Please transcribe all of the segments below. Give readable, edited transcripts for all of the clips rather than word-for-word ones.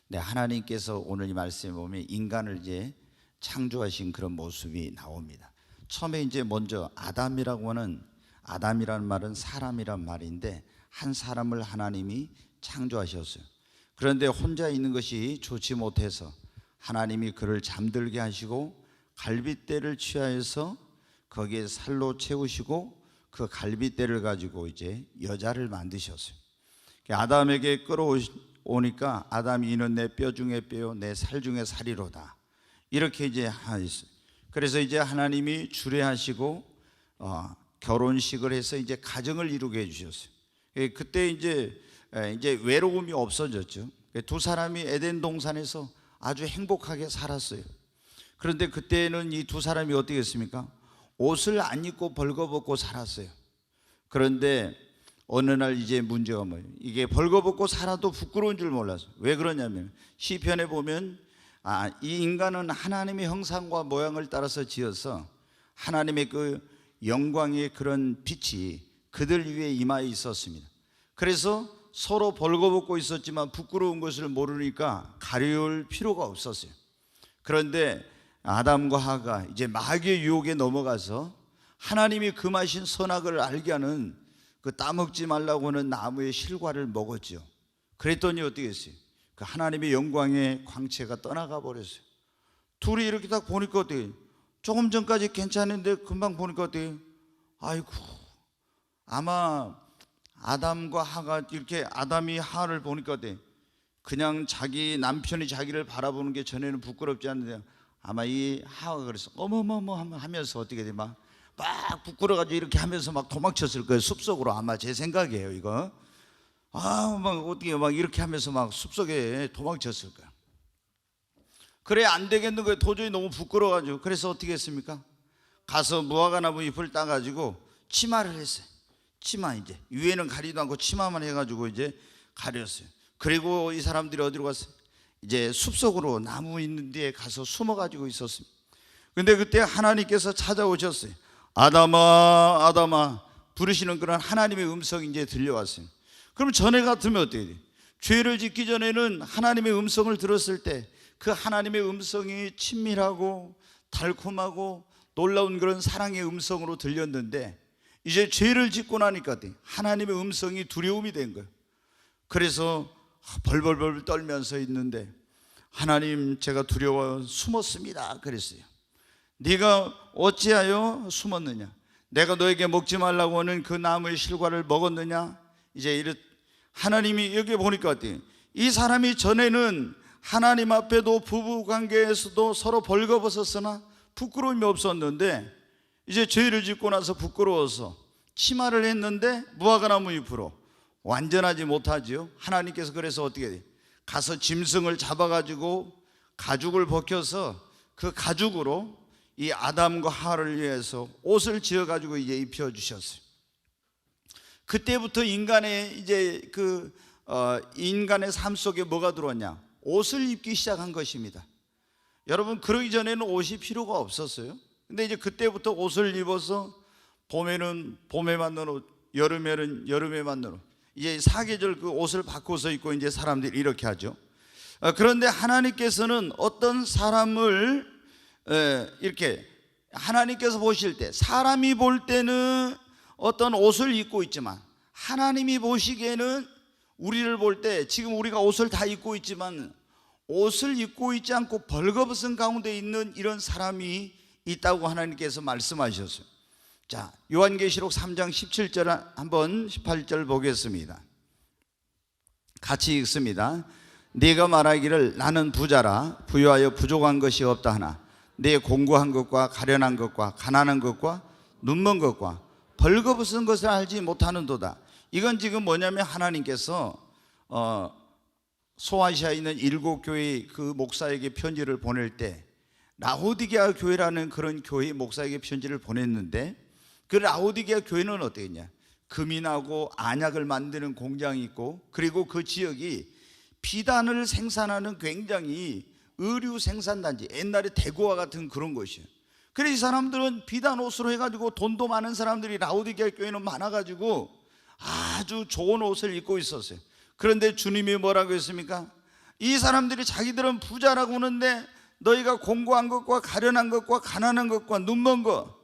네, 하나님께서 오늘 이 말씀에 보면 인간을 이제 창조하신 그런 모습이 나옵니다. 처음에 이제 먼저 아담이라는 말은 사람이란 말인데, 한 사람을 하나님이 창조하셨어요. 그런데 혼자 있는 것이 좋지 못해서 하나님이 그를 잠들게 하시고 갈빗대를 취하여서 거기에 살로 채우시고 그 갈빗대를 가지고 이제 여자를 만드셨어요. 아담에게 끌어오니까 아담이 이는 내 뼈 중에 뼈요 내 살 중에 살이로다, 이렇게 이제 하셨어요. 그래서 이제 하나님이 주례하시고 결혼식을 해서 이제 가정을 이루게 해주셨어요. 그때 이제 외로움이 없어졌죠. 두 사람이 에덴 동산에서 아주 행복하게 살았어요. 그런데 그때는 이 두 사람이 어떻게 했습니까? 옷을 안 입고 벌거벗고 살았어요. 그런데 어느 날 이제 문제가 뭐예요? 이게 벌거벗고 살아도 부끄러운 줄 몰랐어요. 왜 그러냐면 시편에 보면 이 인간은 하나님의 형상과 모양을 따라서 지어서 하나님의 그 영광의 그런 빛이 그들 위에 임하여 있었습니다. 그래서 서로 벌거벗고 있었지만 부끄러운 것을 모르니까 가려울 필요가 없었어요. 그런데 아담과 하가 이제 마귀의 유혹에 넘어가서 하나님이 금하신 선악을 알게 하는 그 따먹지 말라고 하는 나무의 실과를 먹었죠. 그랬더니 어떻게 했어요? 그 하나님의 영광의 광채가 떠나가 버렸어요. 둘이 이렇게 딱 보니까 어때요? 조금 전까지 괜찮은데 금방 보니까 어때요? 아이고, 아마 아담과 하가 이렇게 아담이 하를 보니까 어때요? 그냥 자기 남편이 자기를 바라보는 게 전에는 부끄럽지 않는데 아마 이 하가 그래서 어머머머 하면서 어떻게 돼? 막 부끄러워가지고 이렇게 하면서 막 도망쳤을 거예요. 숲속으로. 아마 제 생각이에요, 이거. 막 어떻게 막 이렇게 하면서 막 숲속에 도망쳤을 거예요. 그래 안 되겠는 거예요. 도저히 너무 부끄러워가지고. 그래서 어떻게 했습니까? 가서 무화과나무 잎을 따가지고 치마를 했어요. 치마, 이제 위에는 가리도 않고 치마만 해가지고 이제 가렸어요. 그리고 이 사람들이 어디로 갔어요? 이제 숲속으로 나무 있는 데에 가서 숨어가지고 있었습니다. 근데 그때 하나님께서 찾아오셨어요. 아담아 아담아 부르시는 그런 하나님의 음성이 이제 들려왔어요. 그럼 전에 같으면 어떻게 돼요? 죄를 짓기 전에는 하나님의 음성을 들었을 때 그 하나님의 음성이 친밀하고 달콤하고 놀라운 그런 사랑의 음성으로 들렸는데, 이제 죄를 짓고 나니까 하나님의 음성이 두려움이 된 거예요. 그래서 벌벌벌 떨면서 있는데, 하나님 제가 두려워 숨었습니다 그랬어요. 네가 어찌하여 숨었느냐? 내가 너에게 먹지 말라고 하는 그 나무의 실과를 먹었느냐? 이제 하나님이 여기 보니까 어때요? 이 사람이 전에는 하나님 앞에도 부부관계에서도 서로 벌거벗었으나 부끄러움이 없었는데, 이제 죄를 짓고 나서 부끄러워서 치마를 했는데 무화과나무 잎으로 완전하지 못하지요. 하나님께서 그래서 어떻게 돼요? 가서 짐승을 잡아가지고 가죽을 벗겨서 그 가죽으로 이 아담과 하를 위해서 옷을 지어가지고 이제 입혀주셨어요. 그때부터 인간의 이제 인간의 삶 속에 뭐가 들어왔냐? 옷을 입기 시작한 것입니다. 여러분, 그러기 전에는 옷이 필요가 없었어요. 근데 이제 그때부터 옷을 입어서 봄에는 봄에 맞는 옷, 여름에는 여름에 맞는 옷, 이제 사계절 그 옷을 바꿔서 입고 이제 사람들이 이렇게 하죠. 그런데 하나님께서는 어떤 사람을 이렇게 하나님께서 보실 때, 사람이 볼 때는 어떤 옷을 입고 있지만 하나님이 보시기에는, 우리를 볼 때 지금 우리가 옷을 다 입고 있지만 옷을 입고 있지 않고 벌거벗은 가운데 있는 이런 사람이 있다고 하나님께서 말씀하셨어요. 자, 요한계시록 3장 17절 한번 18절 보겠습니다. 같이 읽습니다. 네가 말하기를 나는 부자라 부유하여 부족한 것이 없다 하나 네 공고한 것과 가련한 것과 가난한 것과 눈먼 것과 벌거벗은 것을 알지 못하는도다. 이건 지금 뭐냐면 하나님께서 소아시아에 있는 7교회 그 목사에게 편지를 보낼 때 라오디게아 교회라는 그런 교회 목사에게 편지를 보냈는데, 그 라오디게아 교회는 어떻겠냐? 금이 나고 안약을 만드는 공장이 있고, 그리고 그 지역이 비단을 생산하는 굉장히 의류 생산단지, 옛날에 대구와 같은 그런 곳이에요. 그래서 이 사람들은 비단 옷으로 해가지고 돈도 많은 사람들이 라오디게아 교회는 많아가지고 아주 좋은 옷을 입고 있었어요. 그런데 주님이 뭐라고 했습니까? 이 사람들이 자기들은 부자라고 하는데 너희가 공고한 것과 가련한 것과 가난한 것과 눈먼 것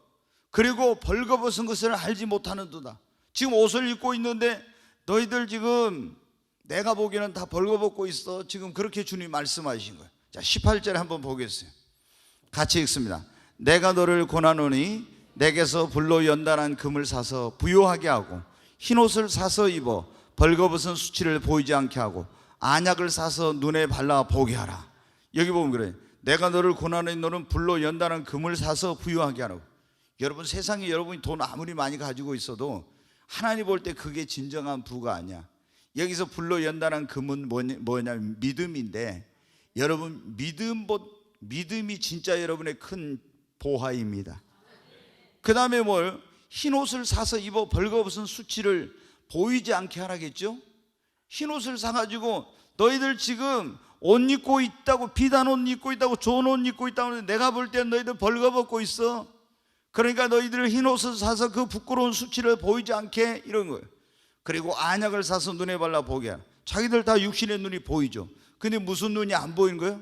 그리고 벌거벗은 것을 알지 못하는도다. 지금 옷을 입고 있는데 너희들 지금 내가 보기에는 다 벌거벗고 있어. 지금 그렇게 주님 말씀하신 거예요. 자, 18절 한번 보겠어요. 같이 읽습니다. 내가 너를 권하노니 내게서 불로 연단한 금을 사서 부요하게 하고 흰옷을 사서 입어 벌거벗은 수치를 보이지 않게 하고 안약을 사서 눈에 발라 보게 하라. 여기 보면 그래요. 내가 너를 권하노니 너는 불로 연단한 금을 사서 부요하게 하라고. 여러분, 세상에 여러분이 돈 아무리 많이 가지고 있어도 하나님 볼 때 그게 진정한 부가 아니야. 여기서 불로 연단한 금은 뭐냐면 믿음인데, 여러분 믿음이 진짜 여러분의 큰 보화입니다. 그 다음에 뭘? 흰옷을 사서 입어 벌거벗은 수치를 보이지 않게 하라겠죠. 흰옷을 사가지고 너희들 지금 옷 입고 있다고, 비단 옷 입고 있다고, 좋은 옷 입고 있다고 하는데 내가 볼 땐 너희들 벌거벗고 있어. 그러니까 너희들 흰옷을 사서 그 부끄러운 수치를 보이지 않게, 이런 거예요. 그리고 안약을 사서 눈에 발라 보게 하라. 자기들 다 육신의 눈이 보이죠. 근데 무슨 눈이 안 보이는 거예요?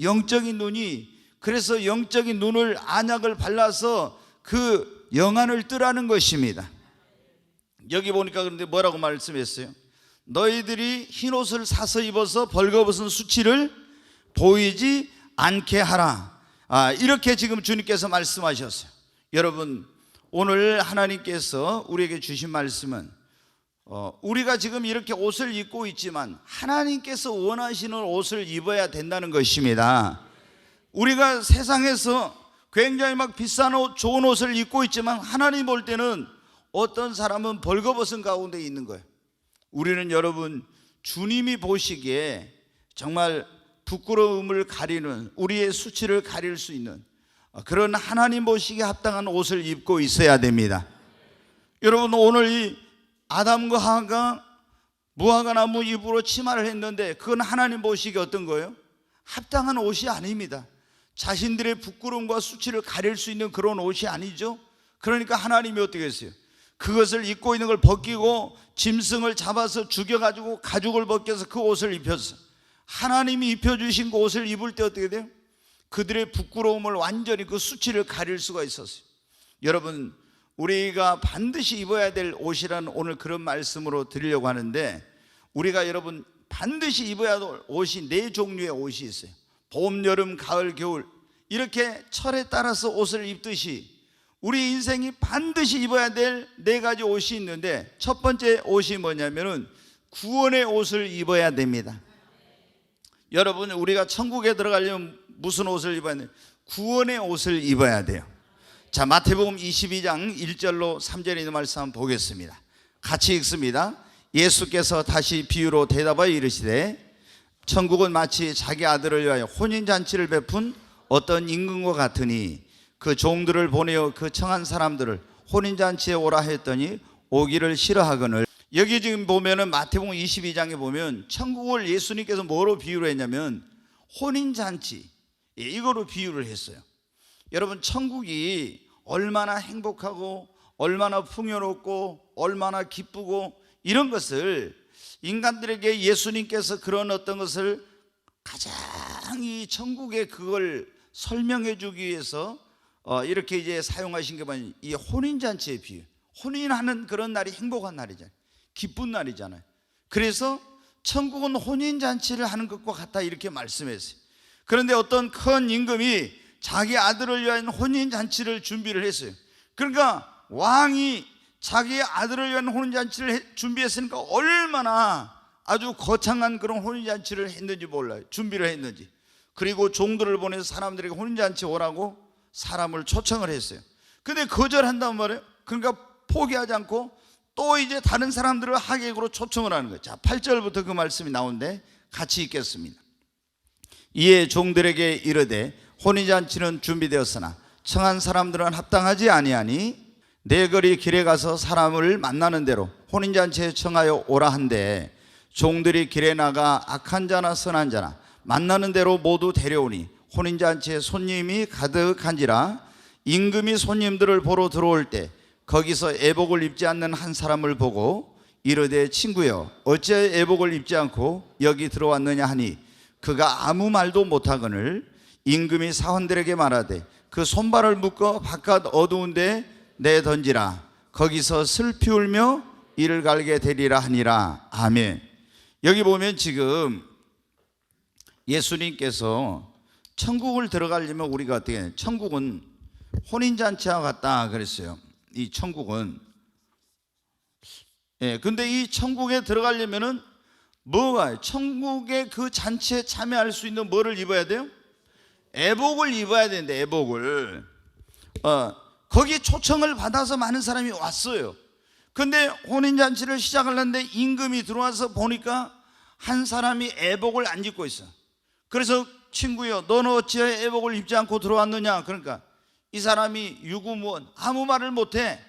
영적인 눈이. 그래서 영적인 눈을 안약을 발라서 그 영안을 뜨라는 것입니다. 여기 보니까 그런데 뭐라고 말씀했어요? 너희들이 흰옷을 사서 입어서 벌거벗은 수치를 보이지 않게 하라. 이렇게 지금 주님께서 말씀하셨어요. 여러분, 오늘 하나님께서 우리에게 주신 말씀은 우리가 지금 이렇게 옷을 입고 있지만 하나님께서 원하시는 옷을 입어야 된다는 것입니다. 우리가 세상에서 굉장히 막 비싼 옷, 좋은 옷을 입고 있지만 하나님 볼 때는 어떤 사람은 벌거벗은 가운데 있는 거예요. 우리는 여러분, 주님이 보시기에 정말 부끄러움을 가리는, 우리의 수치를 가릴 수 있는 그런 하나님 보시기에 합당한 옷을 입고 있어야 됩니다. 여러분, 오늘 이 아담과 하와가 무화과 나무 잎으로 치마를 했는데 그건 하나님 보시기에 어떤 거예요? 합당한 옷이 아닙니다. 자신들의 부끄러움과 수치를 가릴 수 있는 그런 옷이 아니죠. 그러니까 하나님이 어떻게 했어요? 그것을 입고 있는 걸 벗기고 짐승을 잡아서 죽여가지고 가죽을 벗겨서 그 옷을 입혔어. 하나님이 입혀주신 그 옷을 입을 때 어떻게 돼요? 그들의 부끄러움을 완전히, 그 수치를 가릴 수가 있었어요. 여러분, 우리가 반드시 입어야 될 옷이라는 오늘 그런 말씀으로 드리려고 하는데, 우리가 여러분 반드시 입어야 할 옷이 4종류의 옷이 있어요. 봄, 여름, 가을, 겨울, 이렇게 철에 따라서 옷을 입듯이 우리 인생이 반드시 입어야 될 4가지 옷이 있는데, 첫 번째 옷이 뭐냐면은 구원의 옷을 입어야 됩니다. 여러분, 우리가 천국에 들어가려면 무슨 옷을 입어야 돼요? 구원의 옷을 입어야 돼요. 자, 마태복음 22장 1절로 3절에 있는 말씀 한번 보겠습니다. 같이 읽습니다. 예수께서 다시 비유로 대답하여 이르시되 천국은 마치 자기 아들을 위하여 혼인잔치를 베푼 어떤 임금과 같으니 그 종들을 보내어 그 청한 사람들을 혼인잔치에 오라 했더니 오기를 싫어하거늘. 여기 지금 보면은 마태복음 22장에 보면 천국을 예수님께서 뭐로 비유를 했냐면 혼인잔치, 이거로 비유를 했어요. 여러분, 천국이 얼마나 행복하고 얼마나 풍요롭고 얼마나 기쁘고 이런 것을 인간들에게 예수님께서 그런 어떤 것을 가장 이 천국의 그걸 설명해 주기 위해서 이렇게 이제 사용하신 게 뭐냐면 이 혼인잔치의 비유. 혼인하는 그런 날이 행복한 날이잖아요. 기쁜 날이잖아요. 그래서 천국은 혼인잔치를 하는 것과 같다, 이렇게 말씀했어요. 그런데 어떤 큰 임금이 자기 아들을 위한 혼인잔치를 준비를 했어요. 그러니까 왕이 자기 아들을 위한 혼인잔치를 준비했으니까 얼마나 아주 거창한 그런 혼인잔치를 했는지 몰라요. 준비를 했는지. 그리고 종들을 보내서 사람들에게 혼인잔치 오라고 사람을 초청을 했어요. 근데 거절한단 말이에요. 그러니까 포기하지 않고 또 이제 다른 사람들을 하객으로 초청을 하는 거예요. 자, 8절부터 그 말씀이 나오는데 같이 읽겠습니다. 이에 종들에게 이르되 혼인잔치는 준비되었으나 청한 사람들은 합당하지 아니하니 내 거리 길에 가서 사람을 만나는 대로 혼인잔치에 청하여 오라 한데 종들이 길에 나가 악한 자나 선한 자나 만나는 대로 모두 데려오니 혼인잔치에 손님이 가득한지라 임금이 손님들을 보러 들어올 때 거기서 애복을 입지 않는 한 사람을 보고 이르되 친구여 어찌 애복을 입지 않고 여기 들어왔느냐 하니 그가 아무 말도 못하거늘 임금이 사원들에게 말하되 그 손발을 묶어 바깥 어두운 데 내던지라. 거기서 슬피 울며 이를 갈게 되리라 하니라. 아멘. 여기 보면 지금 예수님께서 천국을 들어가려면 우리가 어떻게 해요? 천국은 혼인잔치와 같다 그랬어요. 이 천국은. 근데 이 천국에 들어가려면은 뭐가, 천국의 그 잔치에 참여할 수 있는 뭐를 입어야 돼요? 애복을 입어야 되는데, 애복을. 거기 초청을 받아서 많은 사람이 왔어요. 근데 혼인잔치를 시작하려는데 임금이 들어와서 보니까 한 사람이 애복을 안 입고 있어. 그래서 친구여, 너는 어찌하여 애복을 입지 않고 들어왔느냐? 그러니까 이 사람이 유구무원, 아무 말을 못해.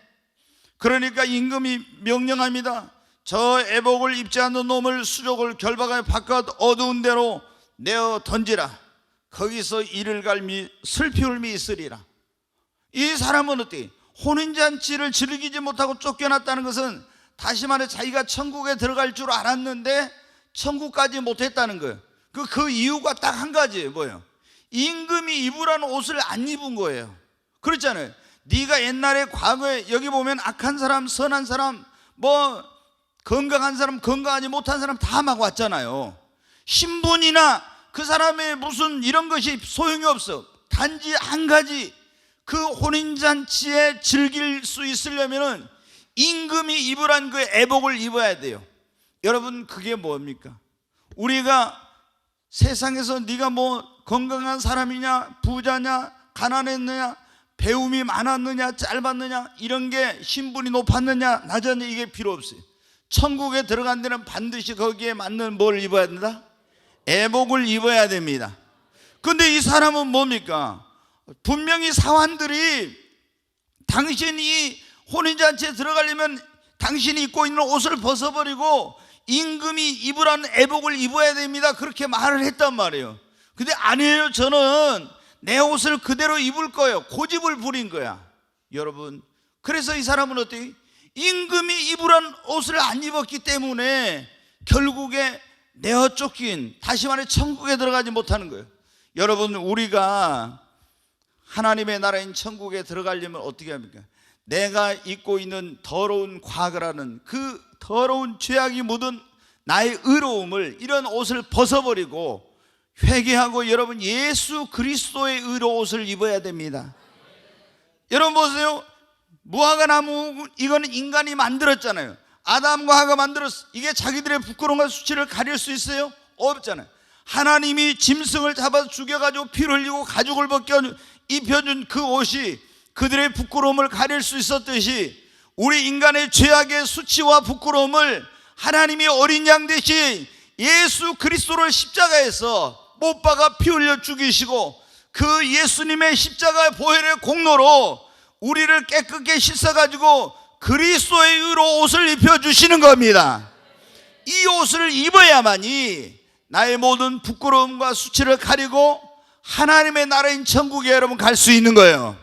그러니까 임금이 명령합니다. 저 애복을 입지 않는 놈을 수족을 결박하여 바깥 어두운 데로 내어 던지라. 거기서 이를 갈미 슬피 울미 있으리라. 이 사람은 어때? 혼인잔치를 즐기지 못하고 쫓겨났다는 것은, 다시 말해 자기가 천국에 들어갈 줄 알았는데 천국까지 못했다는 거예요. 그 이유가 딱 한 가지예요. 뭐예요? 임금이 입으라는 옷을 안 입은 거예요. 그렇잖아요. 네가 옛날에 과거에 여기 보면 악한 사람, 선한 사람, 뭐 건강한 사람, 건강하지 못한 사람 다 막 왔잖아요. 신분이나 그 사람의 무슨 이런 것이 소용이 없어. 단지 한 가지, 그 혼인잔치에 즐길 수 있으려면은 임금이 입으란 그 애복을 입어야 돼요. 여러분, 그게 뭡니까? 우리가 세상에서 네가 뭐 건강한 사람이냐, 부자냐, 가난했느냐, 배움이 많았느냐, 짧았느냐, 이런 게 신분이 높았느냐, 낮았느냐, 이게 필요 없어요. 천국에 들어간 데는 반드시 거기에 맞는 뭘 입어야 된다? 애복을 입어야 됩니다. 근데 이 사람은 뭡니까? 분명히 사환들이 당신이 혼인잔치에 들어가려면 당신이 입고 있는 옷을 벗어버리고 임금이 입으라는 애복을 입어야 됩니다, 그렇게 말을 했단 말이에요. 근데 아니에요, 저는 내 옷을 그대로 입을 거예요. 고집을 부린 거야. 여러분, 그래서 이 사람은 어때요? 임금이 입으라는 옷을 안 입었기 때문에 결국에 내어 쫓긴, 다시 말해 천국에 들어가지 못하는 거예요. 여러분, 우리가 하나님의 나라인 천국에 들어가려면 어떻게 합니까? 내가 입고 있는 더러운 과거라는 그 더러운 죄악이 묻은 나의 의로움을, 이런 옷을 벗어버리고 회개하고 여러분 예수 그리스도의 의로 옷을 입어야 됩니다. 여러분 보세요. 무화과 나무, 이거는 인간이 만들었잖아요. 아담과 하가 만들었어. 이게 자기들의 부끄러움과 수치를 가릴 수 있어요? 없잖아요. 하나님이 짐승을 잡아서 죽여가지고 피를 흘리고 가죽을 벗겨 입혀준 그 옷이 그들의 부끄러움을 가릴 수 있었듯이, 우리 인간의 죄악의 수치와 부끄러움을 하나님이 어린 양 대신 예수 그리스도를 십자가에서 못 박아 피 흘려 죽이시고, 그 예수님의 십자가의 보혈의 공로로 우리를 깨끗게 씻어가지고 그리스도의 의로 옷을 입혀주시는 겁니다. 이 옷을 입어야만이 나의 모든 부끄러움과 수치를 가리고 하나님의 나라인 천국에 여러분 갈 수 있는 거예요.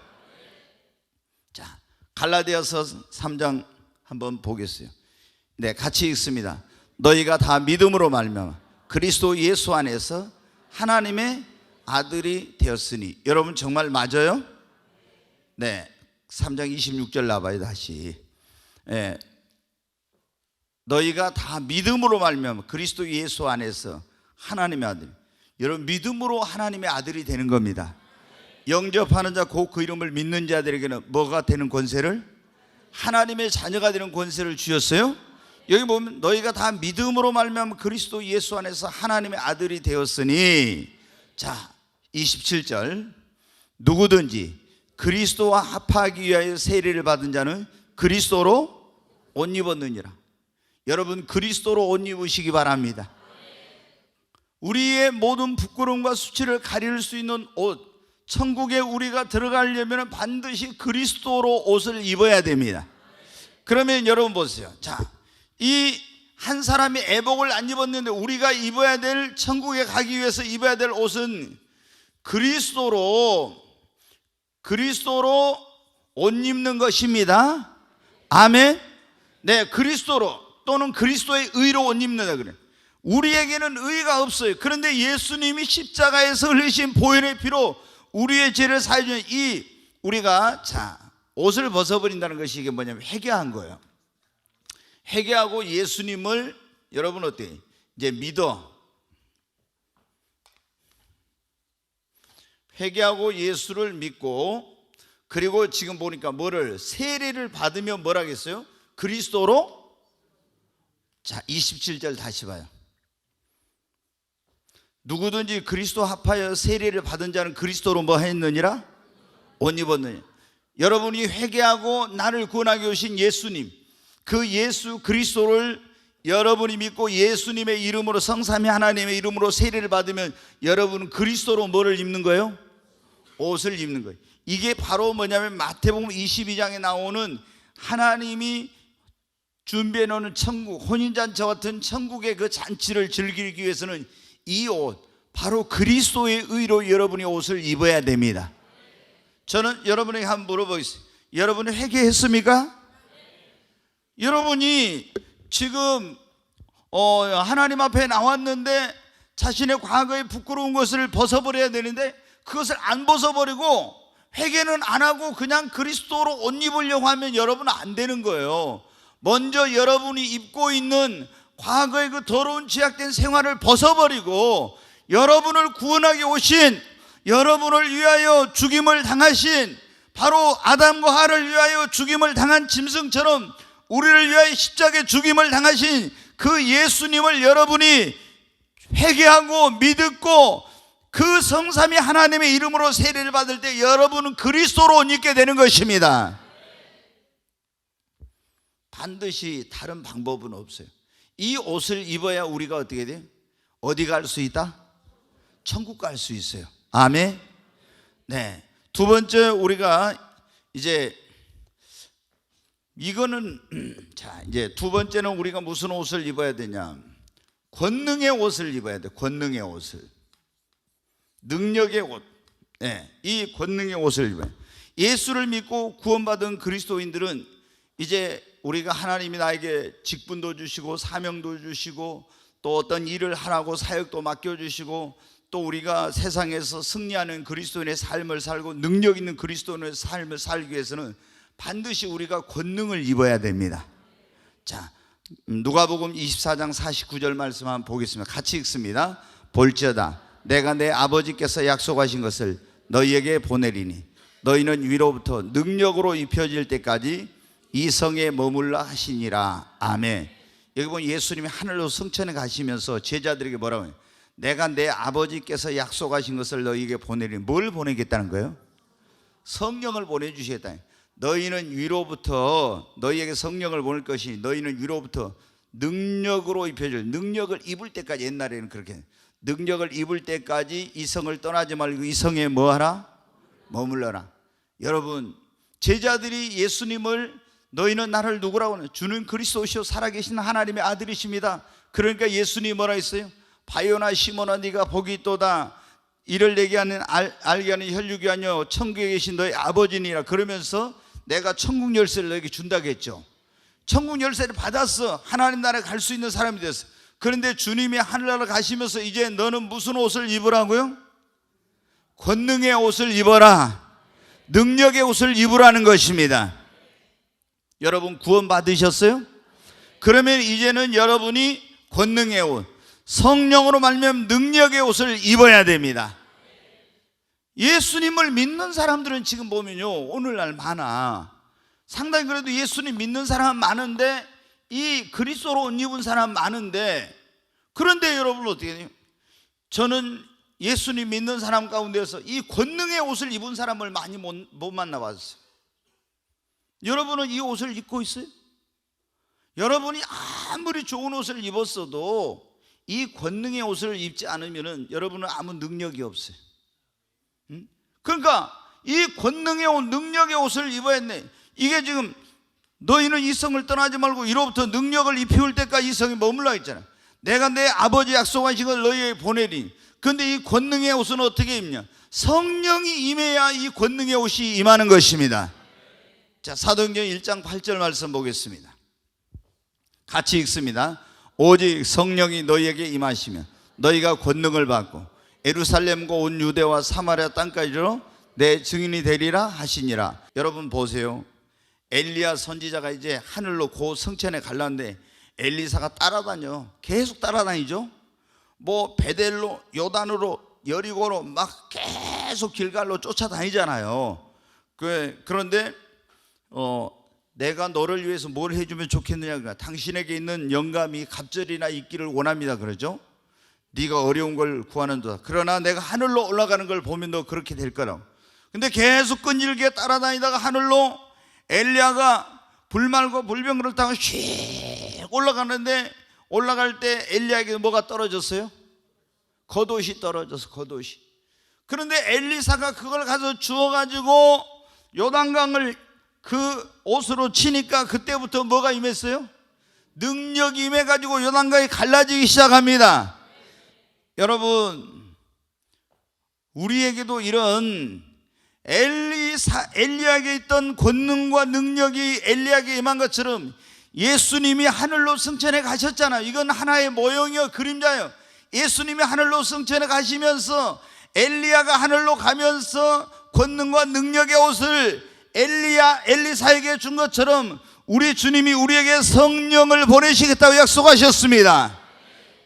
자, 갈라디아서 3장 한번 보겠어요. 네, 같이 읽습니다. 너희가 다 믿음으로 말미암아 그리스도 예수 안에서 하나님의 아들이 되었으니. 여러분 정말 맞아요? 네, 3장 26절 나와요. 다시. 네. 너희가 다 믿음으로 말미암아 그리스도 예수 안에서 하나님의 아들. 여러분, 믿음으로 하나님의 아들이 되는 겁니다. 영접하는 자 곧 그 이름을 믿는 자들에게는 뭐가 되는 권세를? 하나님의 자녀가 되는 권세를 주셨어요. 여기 보면 너희가 다 믿음으로 말미암아 그리스도 예수 안에서 하나님의 아들이 되었으니. 자, 27절. 누구든지 그리스도와 합하기 위하여 세례를 받은 자는 그리스도로 옷 입었느니라. 여러분, 그리스도로 옷 입으시기 바랍니다. 우리의 모든 부끄러움과 수치를 가릴 수 있는 옷, 천국에 우리가 들어가려면 반드시 그리스도로 옷을 입어야 됩니다. 그러면 여러분 보세요. 자, 이 한 사람이 애복을 안 입었는데 우리가 입어야 될, 천국에 가기 위해서 입어야 될 옷은 그리스도로 옷 입는 것입니다. 아멘. 네, 그리스도로 또는 그리스도의 의로 옷 입는다 그래. 우리에게는 의가 없어요. 그런데 예수님이 십자가에서 흘리신 보혈의 피로 우리의 죄를 사해 주는 이 우리가 옷을 벗어버린다는 것이 이게 뭐냐면 회개한 거예요. 회개하고 예수님을 여러분 어때요? 이제 믿어. 회개하고 예수를 믿고, 그리고 지금 보니까 뭐를 세례를 받으면 뭐라겠어요? 그리스도로. 자, 27절 다시 봐요. 누구든지 그리스도 합하여 세례를 받은 자는 그리스도로 뭐 했느니라? 옷 입었느니라. 여러분이 회개하고 나를 구원하게 오신 예수님, 그 예수 그리스도를 여러분이 믿고 예수님의 이름으로, 성삼위 하나님의 이름으로 세례를 받으면 여러분은 그리스도로 뭐를 입는 거예요? 옷을 입는 거예요. 이게 바로 뭐냐면 마태복음 22장에 나오는 하나님이 준비해 놓은 천국, 혼인잔치와 같은 천국의 그 잔치를 즐기기 위해서는 이 옷, 바로 그리스도의 의로 여러분이 옷을 입어야 됩니다. 저는 여러분에게 한번 물어보겠습니다. 여러분이 회개했습니까? 여러분이 지금 하나님 앞에 나왔는데 자신의 과거의 부끄러운 것을 벗어버려야 되는데 그것을 안 벗어버리고 회개는 안 하고 그냥 그리스도로 옷 입으려고 하면 여러분은 안 되는 거예요. 먼저 여러분이 입고 있는 과거의 그 더러운 죄악된 생활을 벗어버리고 여러분을 구원하게 오신, 여러분을 위하여 죽임을 당하신, 바로 아담과 하와를 위하여 죽임을 당한 짐승처럼 우리를 위하여 십자가에 죽임을 당하신 그 예수님을 여러분이 회개하고 믿고 그 성삼위 하나님의 이름으로 세례를 받을 때 여러분은 그리스도로 옷 입게 되는 것입니다. 반드시 다른 방법은 없어요. 이 옷을 입어야 우리가 어떻게 돼요? 어디 갈 수 있다? 천국 갈 수 있어요. 아멘. 네. 두 번째, 우리가 이제 이거는 이제 두 번째는 우리가 무슨 옷을 입어야 되냐? 권능의 옷을 입어야 돼. 권능의 옷을. 능력의 옷. 네. 이 권능의 옷을 입어요. 예수를 믿고 구원받은 그리스도인들은 이제 우리가 하나님이 나에게 직분도 주시고 사명도 주시고 또 어떤 일을 하라고 사역도 맡겨주시고 또 우리가 세상에서 승리하는 그리스도인의 삶을 살고 능력 있는 그리스도인의 삶을 살기 위해서는 반드시 우리가 권능을 입어야 됩니다. 자, 누가복음 24장 49절 말씀 한번 보겠습니다. 같이 읽습니다. 볼지어다 내가 내 아버지께서 약속하신 것을 너희에게 보내리니 너희는 위로부터 능력으로 입혀질 때까지 이 성에 머물라 하시니라. 아멘. 여기 보면 예수님이 하늘로 승천해 가시면서 제자들에게 뭐라고 해요? 내가 내 아버지께서 약속하신 것을 너희에게 보내리니, 뭘 보내겠다는 거예요? 성령을 보내주시겠다. 너희는 위로부터, 너희에게 성령을 보낼 것이니 너희는 위로부터 능력으로 입혀질, 능력을 입을 때까지, 옛날에는 그렇게 능력을 입을 때까지 이 성을 떠나지 말고 이 성에 뭐하라? 머물러라. 여러분, 제자들이 예수님을 너희는 나를 누구라고 하냐? 주는 그리스도시요 살아계신 하나님의 아들이십니다. 그러니까 예수님이 뭐라 했어요? 바요나 시몬아 네가 복이 있도다. 이를 내게 하는 알게 하는 혈육이 아니요 천국에 계신 너희 아버지니라. 그러면서 내가 천국 열쇠를 너에게 준다고 했죠. 천국 열쇠를 받았어. 하나님 나라에 갈 수 있는 사람이 됐어. 그런데 주님이 하늘나라 가시면서 이제 너는 무슨 옷을 입으라고요? 권능의 옷을 입어라. 능력의 옷을 입으라는 것입니다. 여러분 구원 받으셨어요? 그러면 이제는 여러분이 권능의 옷, 성령으로 말미암아 능력의 옷을 입어야 됩니다. 예수님을 믿는 사람들은 지금 보면요 오늘날 많아. 상당히 그래도 예수님 믿는 사람 많은데 이 그리스도로 옷 입은 사람 많은데, 그런데 여러분 어떻게 해요? 저는 예수님 믿는 사람 가운데서 이 권능의 옷을 입은 사람을 많이 못 만나봤어요. 여러분은 이 옷을 입고 있어요? 여러분이 아무리 좋은 옷을 입었어도 이 권능의 옷을 입지 않으면 여러분은 아무 능력이 없어요. 그러니까 이 권능의 옷, 능력의 옷을 입어야 했네. 이게 지금 너희는 이 성을 떠나지 말고 이로부터 능력을 입혀올 때까지 이 성에 머물러 있잖아. 내가 내 아버지 약속하신 걸 너희에게 보내리니. 그런데 이 권능의 옷은 어떻게 입냐? 성령이 임해야 이 권능의 옷이 임하는 것입니다. 자, 사도행전 1장 8절 말씀 보겠습니다. 같이 읽습니다. 오직 성령이 너희에게 임하시면 너희가 권능을 받고 예루살렘과 온 유대와 사마리아 땅까지로 내 증인이 되리라 하시니라. 여러분 보세요. 엘리야 선지자가 이제 하늘로 고 성천에 갈라는데 엘리사가 따라다녀. 계속 따라다니죠. 뭐 베델로, 요단으로, 여리고로 막 계속 길갈로 쫓아다니잖아요. 그런데 내가 너를 위해서 뭘 해주면 좋겠느냐. 당신에게 있는 영감이 갑절이나 있기를 원합니다. 그러죠. 네가 어려운 걸 구하는도다. 그러나 내가 하늘로 올라가는 걸 보면 너 그렇게 될 거라고. 근데 계속 끈질기게 따라다니다가 하늘로 엘리야가 불말과 불병거를 타고 휙 올라가는데, 올라갈 때 엘리야에게 뭐가 떨어졌어요? 겉옷이 떨어져서, 겉옷이. 그런데 엘리사가 그걸 가서 주워가지고 요단강을 그 옷으로 치니까 그때부터 뭐가 임했어요? 능력이 임해가지고 요단강이 갈라지기 시작합니다. 여러분, 우리에게도 이런 엘리야에게 있던 권능과 능력이 엘리야에게 임한 것처럼 예수님이 하늘로 승천해 가셨잖아요. 이건 하나의 모형이요, 그림자예요. 예수님이 하늘로 승천해 가시면서 엘리야가 하늘로 가면서 권능과 능력의 옷을 엘리사에게 준 것처럼 우리 주님이 우리에게 성령을 보내시겠다고 약속하셨습니다.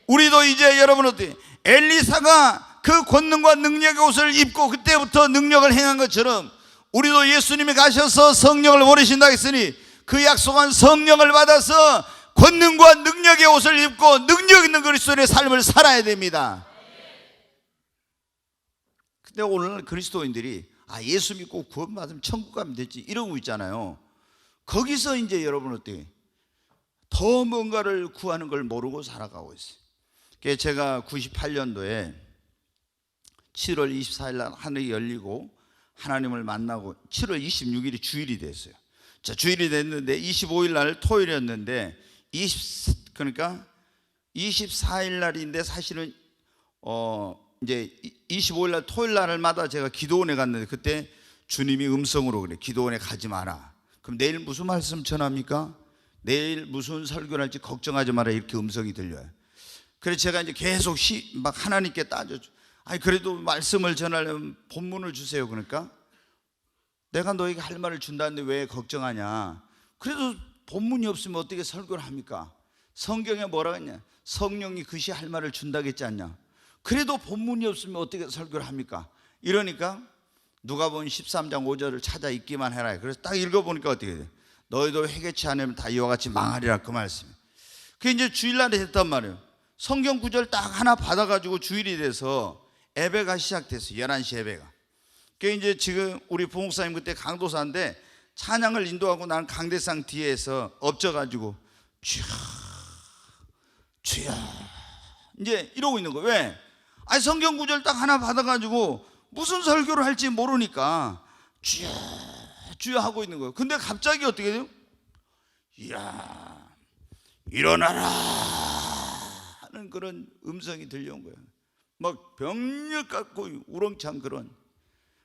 우리도 이제 여러분 어때요? 엘리사가 그 권능과 능력의 옷을 입고 그때부터 능력을 행한 것처럼 우리도 예수님이 가셔서 성령을 보내신다 했으니 그 약속한 성령을 받아서 권능과 능력의 옷을 입고 능력 있는 그리스도인의 삶을 살아야 됩니다. 근데 오늘 그리스도인들이 예수 믿고 구원받으면 천국 가면 되지 이러고 있잖아요. 거기서 이제 여러분 어때요? 더 뭔가를 구하는 걸 모르고 살아가고 있어요. 제가 98년도에 7월 24일 날 하늘이 열리고 하나님을 만나고 7월 26일이 주일이 됐어요. 자, 주일이 됐는데 25일 날 토요일이었는데 그러니까 24일 날인데 사실은 이제 25일 날 토요일 날마다 제가 기도원에 갔는데 그때 주님이 음성으로 그래. 기도원에 가지 마라. 그럼 내일 무슨 말씀 전합니까? 내일 무슨 설교를 할지 걱정하지 마라. 이렇게 음성이 들려요. 그래서 제가 이제 계속 막 하나님께 따져줘. 그래도 말씀을 전하려면 본문을 주세요. 그러니까 내가 너에게 할 말을 준다는데 왜 걱정하냐. 그래도 본문이 없으면 어떻게 설교를 합니까? 성경에 뭐라고 했냐? 성령이 그시 할 말을 준다겠지 않냐. 그래도 본문이 없으면 어떻게 설교를 합니까? 이러니까 누가복음 13장 5절을 찾아 읽기만 해라. 그래서 딱 읽어보니까 어떻게 돼? 너희도 회개치 않으면 다 이와 같이 망하리라. 그 말씀이에요. 그게 이제 주일날에 했단 말이에요. 성경 구절 딱 하나 받아가지고 주일이 돼서 예배가 시작됐어요. 11시 예배가. 그게 이제 지금 우리 부목사님 그때 강도사인데 찬양을 인도하고 나는 강대상 뒤에서 엎져가지고 주여 이제 이러고 있는 거예요. 왜? 성경 구절 딱 하나 받아가지고 무슨 설교를 할지 모르니까 주여 주여 하고 있는 거예요. 근데 갑자기 어떻게 돼요? 이야 일어나라 하는 그런 음성이 들려온 거예요. 막 병력 같고 우렁찬 그런.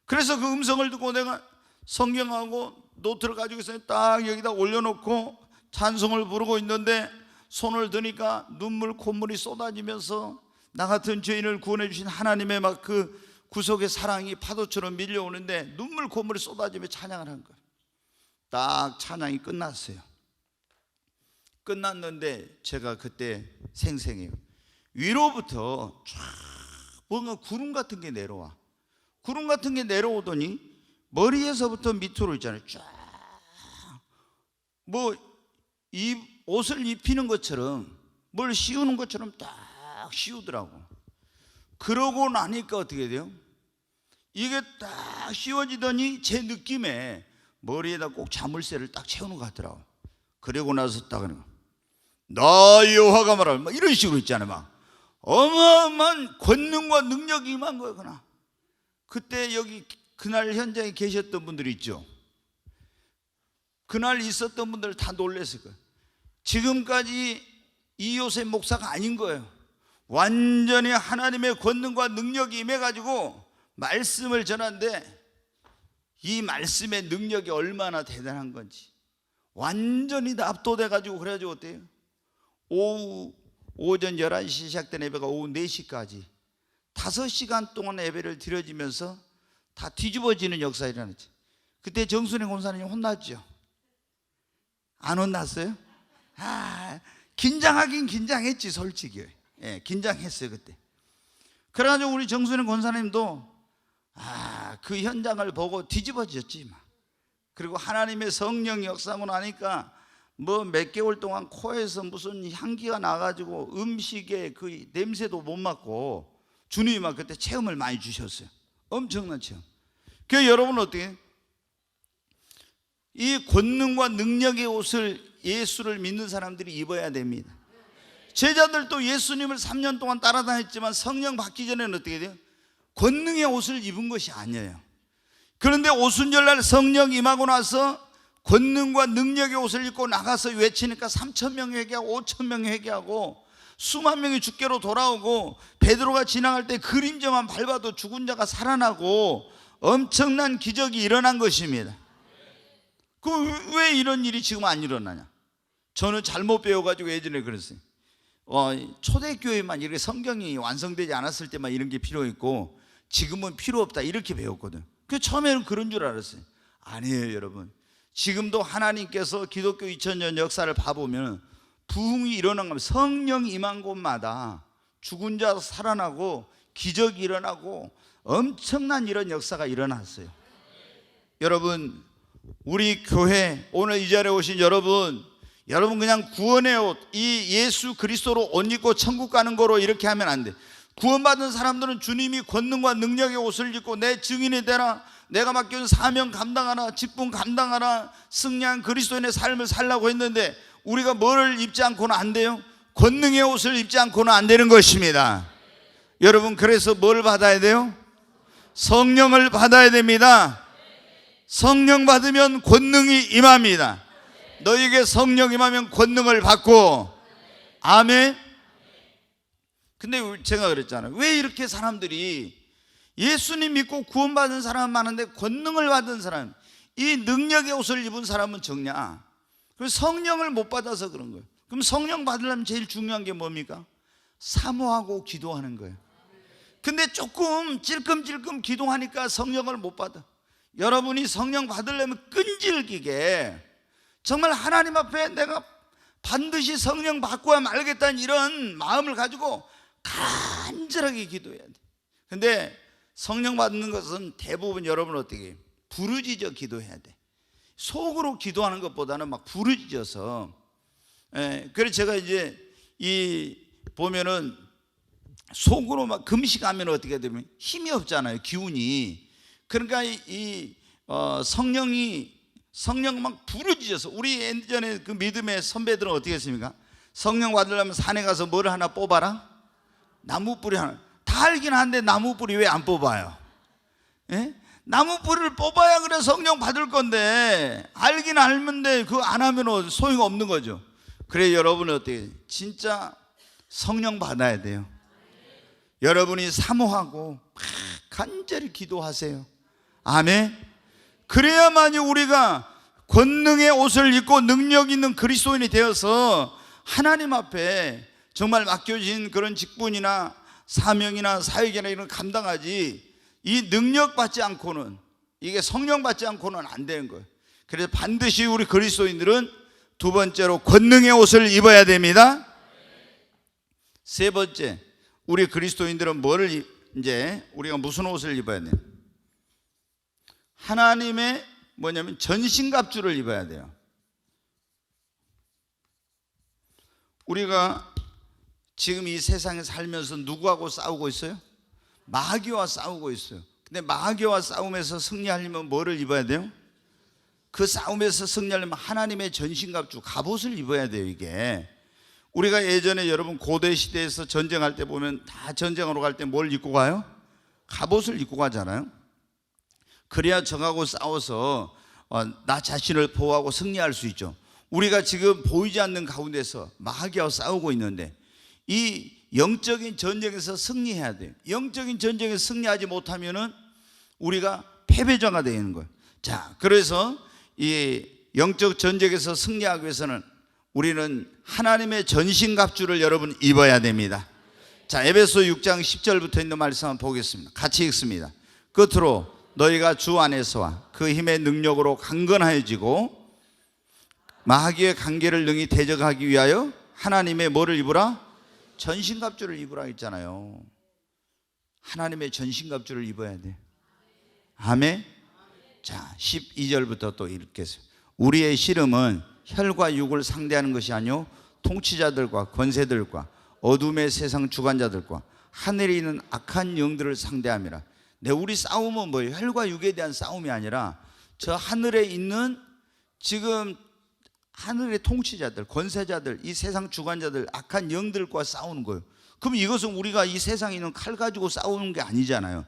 그래서 그 음성을 듣고 내가 성경하고 노트를 가지고 있어요. 딱 여기다 올려놓고 찬송을 부르고 있는데 손을 드니까 눈물 콧물이 쏟아지면서 나 같은 죄인을 구원해 주신 하나님의 막 그 구속의 사랑이 파도처럼 밀려오는데 눈물 콧물이 쏟아지며 찬양을 한 거예요. 딱 찬양이 끝났어요. 끝났는데 제가 그때 생생해요. 위로부터 쫙 뭔가 구름 같은 게 내려와. 구름 같은 게 내려오더니 머리에서부터 밑으로 있잖아요. 쫙 뭐 이 옷을 입히는 것처럼 뭘 씌우는 것처럼 딱 씌우더라고. 그러고 나니까 어떻게 돼요? 이게 딱 씌워지더니 제 느낌에 머리에다 꼭 자물쇠를 딱 채우는 것 같더라고. 그러고 나서 딱 그러는 거. 나 여호와가 말하라. 막 이런 식으로 있잖아요. 막 어마어마한 권능과 능력이 임한 거구나. 그때 여기 그날 현장에 계셨던 분들이 있죠. 그날 있었던 분들 다 놀랐을 거예요. 지금까지 이요셉 목사가 아닌 거예요. 완전히 하나님의 권능과 능력이 임해가지고 말씀을 전하는데 이 말씀의 능력이 얼마나 대단한 건지 완전히 다 압도돼가지고 그래가지고 어때요? 오후 오전 11시 시작된 예배가 오후 4시까지 5시간 동안 예배를 드려지면서 다 뒤집어지는 역사가 일어났지. 그때 정순행 권사님 혼났죠? 안 혼났어요? 긴장하긴 긴장했지 솔직히. 예, 긴장했어요 그때. 그래가지고 우리 정순행 권사님도 그 현장을 보고 뒤집어졌지 막. 그리고 하나님의 성령 역사하고 나니까 뭐 몇 개월 동안 코에서 무슨 향기가 나가지고 음식에 그 냄새도 못 맡고 주님이 막 그때 체험을 많이 주셨어요. 엄청난 체험. 그래서 여러분 어떻게 이 권능과 능력의 옷을 예수를 믿는 사람들이 입어야 됩니다. 제자들도 예수님을 3년 동안 따라다녔지만 성령 받기 전에는 어떻게 돼요? 권능의 옷을 입은 것이 아니에요. 그런데 오순절날 성령 임하고 나서 권능과 능력의 옷을 입고 나가서 외치니까 3,000명 회개하고 5,000명 회개하고 수만 명이 주께로 돌아오고 베드로가 지나갈 때 그림자만 밟아도 죽은 자가 살아나고 엄청난 기적이 일어난 것입니다. 그럼 왜 이런 일이 지금 안 일어나냐? 저는 잘못 배워가지고 예전에 그랬어요. 초대교회만 이렇게 성경이 완성되지 않았을 때만 이런 게 필요했고 지금은 필요 없다 이렇게 배웠거든. 그 처음에는 그런 줄 알았어요. 아니에요 여러분. 지금도 하나님께서 기독교 2000년 역사를 봐보면 부흥이 일어난 겁니다. 성령 임한 곳마다 죽은 자 살아나고 기적이 일어나고 엄청난 이런 역사가 일어났어요. 여러분 우리 교회 오늘 이 자리에 오신 여러분 그냥 구원의 옷, 이 예수 그리스도로 옷 입고 천국 가는 거로 이렇게 하면 안 돼. 구원받은 사람들은 주님이 권능과 능력의 옷을 입고 내 증인이 되라, 내가 맡겨준 사명 감당하라, 직분 감당하라, 승리한 그리스도인의 삶을 살라고 했는데 우리가 뭐를 입지 않고는 안 돼요? 권능의 옷을 입지 않고는 안 되는 것입니다. 여러분 그래서 뭘 받아야 돼요? 성령을 받아야 됩니다. 성령 받으면 권능이 임합니다. 너에게 성령 임하면 권능을 받고. 아멘. 근데 제가 그랬잖아요. 왜 이렇게 사람들이 예수님 믿고 구원받은 사람은 많은데 권능을 받은 사람, 이 능력의 옷을 입은 사람은 적냐? 그럼 성령을 못 받아서 그런 거예요. 그럼 성령 받으려면 제일 중요한 게 뭡니까? 사모하고 기도하는 거예요. 근데 조금 찔끔찔끔 기도하니까 성령을 못 받아. 여러분이 성령 받으려면 끈질기게 정말 하나님 앞에 내가 반드시 성령 받고야 말겠다는 이런 마음을 가지고 간절하게 기도해야 돼. 근데 성령 받는 것은 대부분 여러분 어떻게 해요? 부르짖어 기도해야 돼. 속으로 기도하는 것보다는 막 부르짖어서. 그래서 제가 이제 이 보면은 속으로 막 금식하면 어떻게 되면 힘이 없잖아요. 기운이. 그러니까 성령 막 부르짖어서 우리 예전에 그 믿음의 선배들은 어떻게 했습니까? 성령 받으려면 산에 가서 뭘 하나 뽑아라? 나무 뿌리 하나. 다 알긴 한데 나무 뿌리 왜 안 뽑아요? 예? 나무 뿌리를 뽑아야 그래 성령 받을 건데 알긴 알는데 그거 안 하면 소용 없는 거죠. 그래 여러분은 어떻게 진짜 성령 받아야 돼요. 여러분이 사모하고 간절히 기도하세요. 아멘. 그래야만이 우리가 권능의 옷을 입고 능력 있는 그리스도인이 되어서 하나님 앞에 정말 맡겨진 그런 직분이나 사명이나 사역이나 이런 감당하지, 이 능력 받지 않고는, 이게 성령 받지 않고는 안 되는 거예요. 그래서 반드시 우리 그리스도인들은 두 번째로 권능의 옷을 입어야 됩니다. 세 번째, 우리 그리스도인들은 우리가 무슨 옷을 입어야 돼요? 하나님의 뭐냐면 전신갑주를 입어야 돼요. 우리가 지금 이 세상에 살면서 누구하고 싸우고 있어요? 마귀와 싸우고 있어요. 근데 마귀와 싸움에서 승리하려면 뭐를 입어야 돼요? 그 싸움에서 승리하려면 하나님의 전신갑주, 갑옷을 입어야 돼요. 이게 우리가 예전에 여러분 고대 시대에서 전쟁할 때 보면 다 전쟁으로 갈 때 뭘 입고 가요? 갑옷을 입고 가잖아요. 그래야 적하고 싸워서 나 자신을 보호하고 승리할 수 있죠. 우리가 지금 보이지 않는 가운데서 마귀와 싸우고 있는데 이 영적인 전쟁에서 승리해야 돼요. 영적인 전쟁에서 승리하지 못하면은 우리가 패배자가 되는 거예요. 자, 그래서 이 영적 전쟁에서 승리하기 위해서는 우리는 하나님의 전신갑주를 여러분 입어야 됩니다. 자, 에베소 6장 10절부터 있는 말씀 한번 보겠습니다. 같이 읽습니다. 끝으로 너희가 주 안에서와 그 힘의 능력으로 강건하여지고 마귀의 관계를 능히 대적하기 위하여 하나님의 뭐를 입으라? 전신갑주를 입으라 했잖아요. 하나님의 전신갑주를 입어야 돼. 아멘. 자, 12절부터 또 읽겠어요. 우리의 씨름은 혈과 육을 상대하는 것이 아니요 통치자들과 권세들과 어둠의 세상 주관자들과 하늘에 있는 악한 영들을 상대함이라. 네, 우리 싸움은 뭐예요? 혈과 육에 대한 싸움이 아니라 저 하늘에 있는 지금 하늘의 통치자들, 권세자들, 이 세상 주관자들, 악한 영들과 싸우는 거예요. 그럼 이것은 우리가 이 세상에 있는 칼 가지고 싸우는 게 아니잖아요.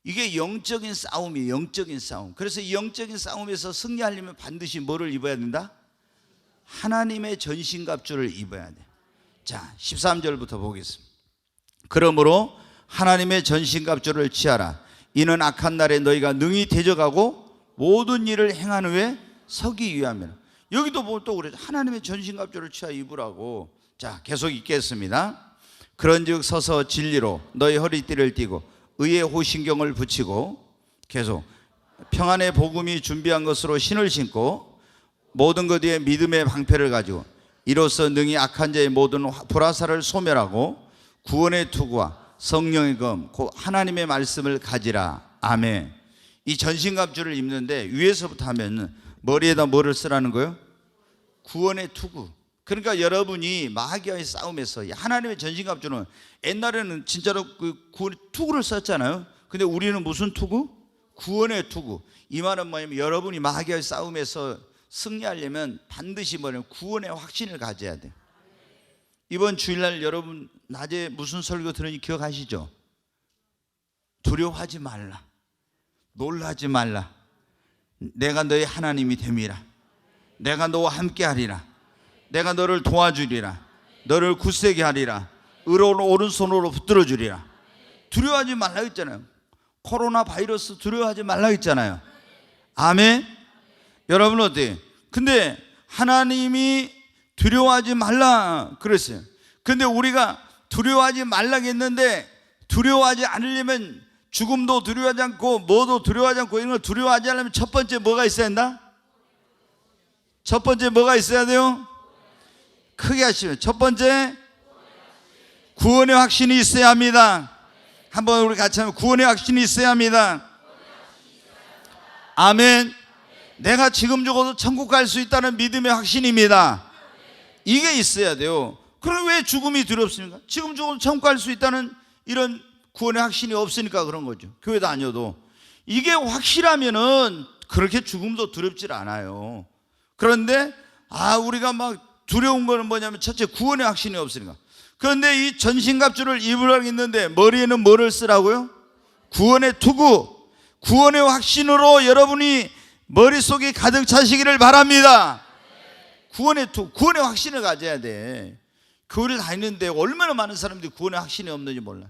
이게 영적인 싸움이에요. 영적인 싸움. 그래서 이 영적인 싸움에서 승리하려면 반드시 뭐를 입어야 된다? 하나님의 전신갑주를 입어야 돼. 자, 13절부터 보겠습니다. 그러므로 하나님의 전신갑주를 취하라. 이는 악한 날에 너희가 능히 대적하고 모든 일을 행한 후에 서기 위함이라. 여기도 보면 또 그래, 하나님의 전신갑주를 취하 입으라고. 자, 계속 읽겠습니다. 그런즉 서서 진리로 너희 허리띠를 띠고 의의 호신경을 붙이고, 계속 평안의 복음이 준비한 것으로 신을 신고 모든 것 위에 믿음의 방패를 가지고 이로써 능히 악한 자의 모든 불화살을 소멸하고 구원의 투구와 성령의 검 곧 하나님의 말씀을 가지라. 아멘. 이 전신갑주를 입는데 위에서부터 하면 머리에다 뭐를 쓰라는 거예요? 구원의 투구. 그러니까 여러분이 마귀와의 싸움에서 하나님의 전신갑주는 옛날에는 진짜로 그 구원의 투구를 썼잖아요. 근데 우리는 무슨 투구? 구원의 투구. 이 말은 뭐냐면 여러분이 마귀와의 싸움에서 승리하려면 반드시 뭐냐면 구원의 확신을 가져야 돼요. 이번 주일날 여러분 낮에 무슨 설교 들으니 기억하시죠? 두려워하지 말라, 놀라지 말라, 내가 너의 하나님이 됨이라, 내가 너와 함께 하리라, 내가 너를 도와주리라, 너를 굳세게 하리라, 의로운 오른손으로 붙들어 주리라. 두려워하지 말라 했잖아요. 코로나 바이러스 두려워하지 말라 했잖아요. 아멘. 여러분 어때요? 근데 하나님이 두려워하지 말라 그랬어요. 근데 우리가 두려워하지 말라 했는데 두려워하지 않으려면 죽음도 두려워하지 않고 뭐도 두려워하지 않고 이런 걸 두려워하지 않으려면 첫 번째 뭐가 있어야 한다? 첫 번째 뭐가 있어야 돼요? 크게 하시면 첫 번째 구원의 확신이 있어야 합니다. 한번 우리 같이 하면 구원의 확신이 있어야 합니다. 아멘. 내가 지금 죽어도 천국 갈 수 있다는 믿음의 확신입니다. 이게 있어야 돼요. 그럼 왜 죽음이 두렵습니까? 지금 죽어도 천국 갈 수 있다는 이런 구원의 확신이 없으니까 그런 거죠. 교회 다녀도 이게 확실하면은 그렇게 죽음도 두렵질 않아요. 그런데 우리가 막 두려운 거는 뭐냐면 첫째 구원의 확신이 없으니까. 그런데 이 전신갑주를 입으라고 했는데 머리에는 뭐를 쓰라고요? 구원의 투구, 구원의 확신으로 여러분이 머릿속이 가득 차시기를 바랍니다. 구원의 투구, 구원의 확신을 가져야 돼. 교회를 다니는데 얼마나 많은 사람들이 구원의 확신이 없는지 몰라.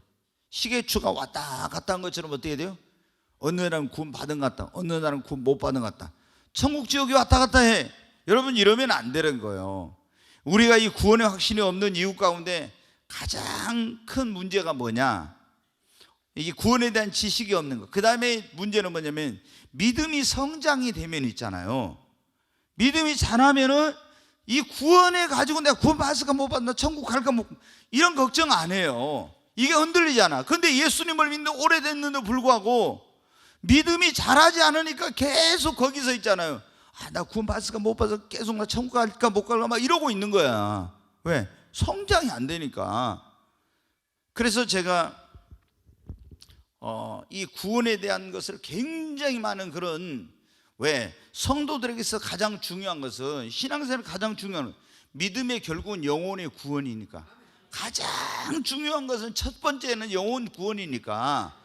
시계추가 왔다 갔다 한 것처럼 어떻게 돼요? 어느 날은 구원 받은 것 같다, 어느 날은 구원 못 받은 것 같다. 천국 지옥이 왔다 갔다 해. 여러분 이러면 안 되는 거예요. 우리가 이 구원의 확신이 없는 이유 가운데 가장 큰 문제가 뭐냐? 이게 구원에 대한 지식이 없는 거. 그 다음에 문제는 뭐냐면 믿음이 성장이 되면 있잖아요. 믿음이 자라면은 이 구원에 가지고 내가 구원 받을까 못 받나, 천국 갈까 못, 이런 걱정 안 해요. 이게 흔들리잖아. 근데 예수님을 믿는 오래됐는데도 불구하고 믿음이 자라지 않으니까 계속 거기서 있잖아요. 나 구원 받을까 못 받을까, 계속 나 천국 갈까 못 갈까 막 이러고 있는 거야. 왜? 성장이 안 되니까. 그래서 제가 이 구원에 대한 것을 굉장히 많은 그런, 왜? 성도들에게서 가장 중요한 것은, 신앙생활 가장 중요한 것은 믿음의 결국은 영혼의 구원이니까, 가장 중요한 것은 첫 번째는 영혼 구원이니까,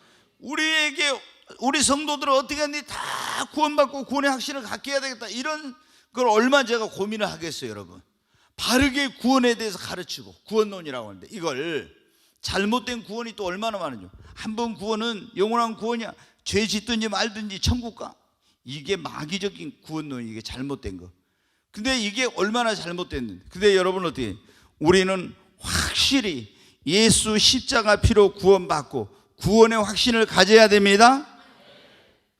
우리 성도들은 어떻게 하니 다 구원받고 구원의 확신을 갖게 해야 되겠다, 이런 걸 얼마나 제가 고민을 하겠어요. 여러분, 바르게 구원에 대해서 가르치고, 구원론이라고 하는데 이걸 잘못된 구원이 또 얼마나 많은지. 한 번 구원은 영원한 구원이야. 죄 짓든지 말든지 천국 가. 이게 마귀적인 구원론이, 이게 잘못된 거. 근데 이게 얼마나 잘못됐는데. 근데 여러분 어떻게, 우리는 확실히 예수 십자가 피로 구원받고 구원의 확신을 가져야 됩니다.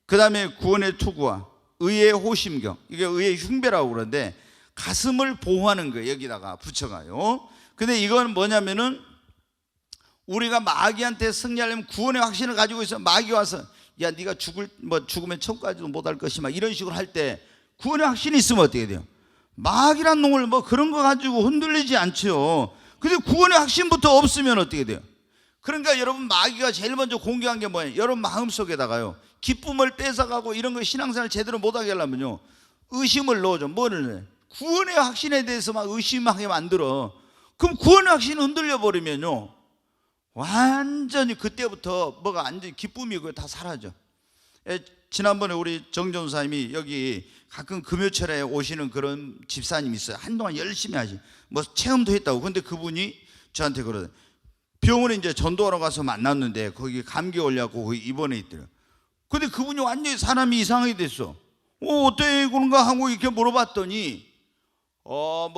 그 다음에 구원의 투구와 의의 호심경, 이게 의의 흉배라고 그러는데 가슴을 보호하는 거예요. 여기다가 붙여가요. 근데 이건 뭐냐면은 우리가 마귀한테 승리하려면 구원의 확신을 가지고 있어. 마귀 와서 야 네가 죽으면 천국까지도 못할 것이 막 이런 식으로 할 때 구원의 확신이 있으면 어떻게 돼요? 마귀란 놈을 그런 거 가지고 흔들리지 않죠. 근데 구원의 확신부터 없으면 어떻게 돼요? 그러니까 여러분, 마귀가 제일 먼저 공격한 게 뭐예요? 여러분 마음속에다가요 기쁨을 뺏어가고 이런 거 신앙생활 제대로 못하게 하려면요 의심을 넣어줘. 뭐를 넣어요? 구원의 확신에 대해서 막 의심하게 만들어. 그럼 구원의 확신이 흔들려 버리면요 완전히 그때부터 뭐가 완전히 기쁨이고 다 사라져. 지난번에 우리 정전사님이 여기 가끔 금요철에 오시는 그런 집사님이 있어요. 한동안 열심히 하시, 체험도 했다고. 근데 그분이 저한테 그러더라고요. 병원에 이제 전도하러 가서 만났는데 거기 감기 걸려갖고 거기 입원해 있더래요. 근데 그분이 완전히 사람이 이상하게 됐어. 어때 그런가 하고 이렇게 물어봤더니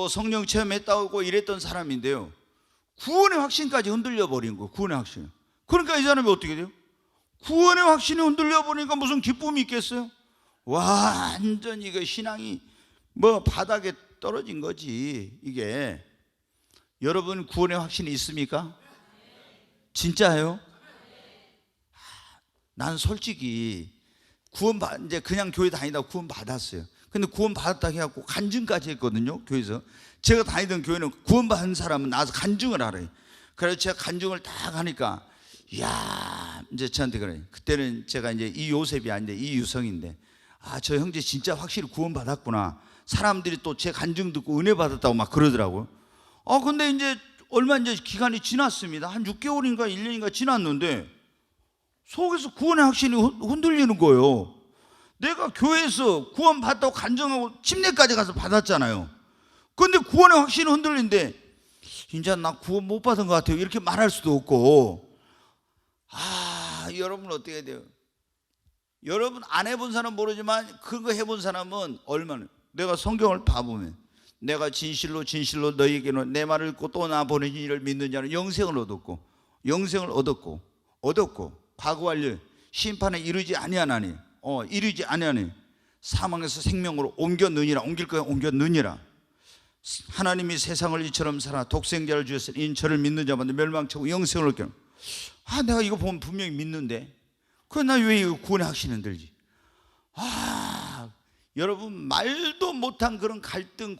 성령 체험했다고 이랬던 사람인데요 구원의 확신까지 흔들려 버린 거. 구원의 확신. 그러니까 이 사람이 어떻게 돼요? 구원의 확신이 흔들려 버리니까 무슨 기쁨이 있겠어요? 완전히 그 신앙이 바닥에 떨어진 거지. 이게 여러분 구원의 확신이 있습니까? 진짜예요? 난 솔직히 이제 그냥 교회 다니다 구원 받았어요. 근데 구원 받았다 해갖고 간증까지 했거든요. 교회에서. 제가 다니던 교회는 구원 받은 사람은 나와서 간증을 하래요. 그래서 제가 간증을 딱 하니까 이야, 이제 저한테 그래. 그때는 제가 이제 이요셉이 아닌데 이유성인데, 저 형제 진짜 확실히 구원 받았구나. 사람들이 또 제 간증 듣고 은혜 받았다고 막 그러더라고요. 근데 이제 얼마 이제 기간이 지났습니다. 한 6개월인가 1년인가 지났는데 속에서 구원의 확신이 흔들리는 거예요. 내가 교회에서 구원 받았다고 간증하고 침례까지 가서 받았잖아요. 근데 구원의 확신이 흔들리는데 이제 나 구원 못 받은 것 같아요 이렇게 말할 수도 없고. 여러분 어떻게 해야 돼요? 여러분 안 해본 사람은 모르지만 그거 해본 사람은 얼마나, 내가 성경을 봐보면 내가 진실로 너희에게는 내 말을 듣고 또 나 보내신 이를 믿는 자는 영생을 얻었고 과거 완료 심판에 이르지 아니하나니 사망에서 생명으로 옮길 거야 옮겼느니라. 하나님이 세상을 이처럼 살아 독생자를 주셨으니 저를 믿는 자마다 멸망치고 영생을 얻게. 내가 이거 보면 분명히 믿는데 나 왜 이거 구원의 확신이 흔들지? 여러분 말도 못한 그런 갈등,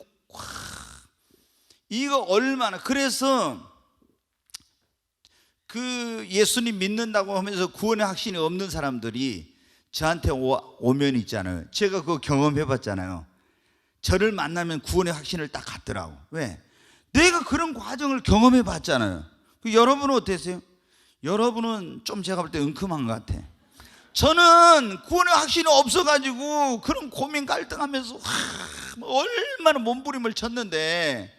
이거 얼마나. 그래서 그 예수님 믿는다고 하면서 구원의 확신이 없는 사람들이 저한테 오면 있잖아요. 제가 그거 경험해 봤잖아요. 저를 만나면 구원의 확신을 딱 갖더라고. 왜? 내가 그런 과정을 경험해 봤잖아요. 여러분은 어땠어요? 여러분은 좀 제가 볼 때 은큼한 것 같아. 저는 구원의 확신이 없어가지고 그런 고민 갈등하면서 얼마나 몸부림을 쳤는데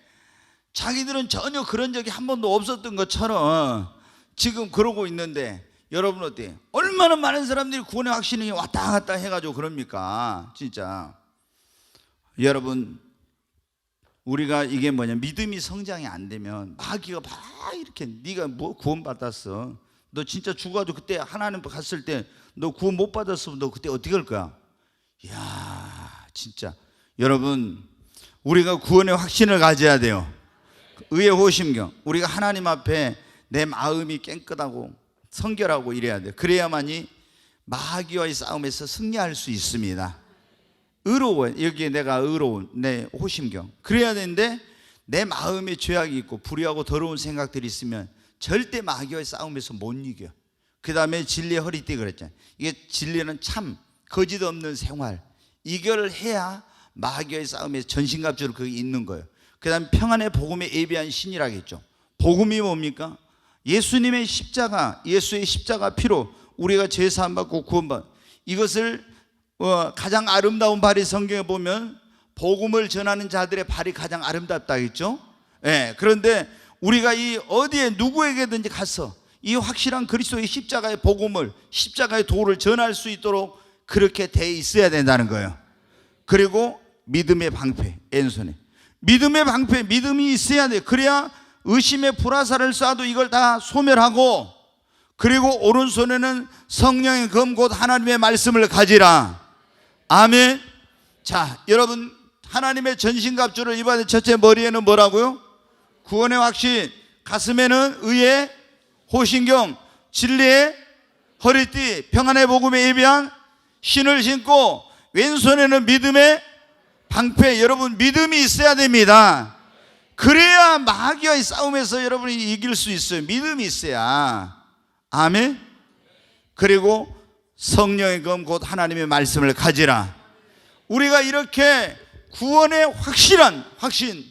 자기들은 전혀 그런 적이 한 번도 없었던 것처럼 지금 그러고 있는데, 여러분 어때요? 얼마나 많은 사람들이 구원의 확신이 왔다 갔다 해가지고 그럽니까? 진짜 여러분, 우리가 이게 믿음이 성장이 안 되면 마귀가 막 이렇게 네가 구원 받았어, 너 진짜 죽어가지고 그때 하나님 갔을 때 너 구원 못 받았으면 너 그때 어떻게 할 거야? 이야, 진짜 여러분, 우리가 구원의 확신을 가져야 돼요. 의의 호심경. 우리가 하나님 앞에 내 마음이 깨끗하고 성결하고 이래야 돼. 그래야만이 마귀와의 싸움에서 승리할 수 있습니다. 의로워. 여기에 내가 의로운 내 호심경. 그래야 되는데 내 마음에 죄악이 있고 불의하고 더러운 생각들이 있으면 절대 마귀와의 싸움에서 못 이겨. 그 다음에 진리의 허리띠 그랬잖아요. 이게 진리는 참 거짓 없는 생활, 이걸 해야 마귀와의 싸움에서 전신갑주로 그게 있는 거예요. 그 다음에 평안의 복음에 예비한 신이라겠죠. 복음이 뭡니까? 예수님의 십자가, 예수의 십자가 피로 우리가 죄 사함 받고 구원받. 이것을 가장 아름다운 발이 성경에 보면 복음을 전하는 자들의 발이 가장 아름답다 했죠. 그런데 우리가 이 어디에 누구에게든지 가서 이 확실한 그리스도의 십자가의 복음을, 십자가의 도를 전할 수 있도록 그렇게 돼 있어야 된다는 거예요. 그리고 믿음의 방패, 왼손에 믿음의 방패, 믿음이 있어야 돼. 그래야 의심의 불화살을 쏴도 이걸 다 소멸하고, 그리고 오른손에는 성령의 검 곧 하나님의 말씀을 가지라. 아멘. 자, 여러분, 하나님의 전신갑주를 입어야 돼. 첫째, 머리에는 뭐라고요? 구원의 확신, 가슴에는 의의 호신경, 진리의 허리띠, 평안의 복음에 예비한 신을 신고, 왼손에는 믿음의 방패. 여러분, 믿음이 있어야 됩니다. 그래야 마귀와의 싸움에서 여러분이 이길 수 있어요. 믿음이 있어야. 아멘. 그리고 성령의 검 곧 하나님의 말씀을 가지라. 우리가 이렇게 구원의 확실한 확신,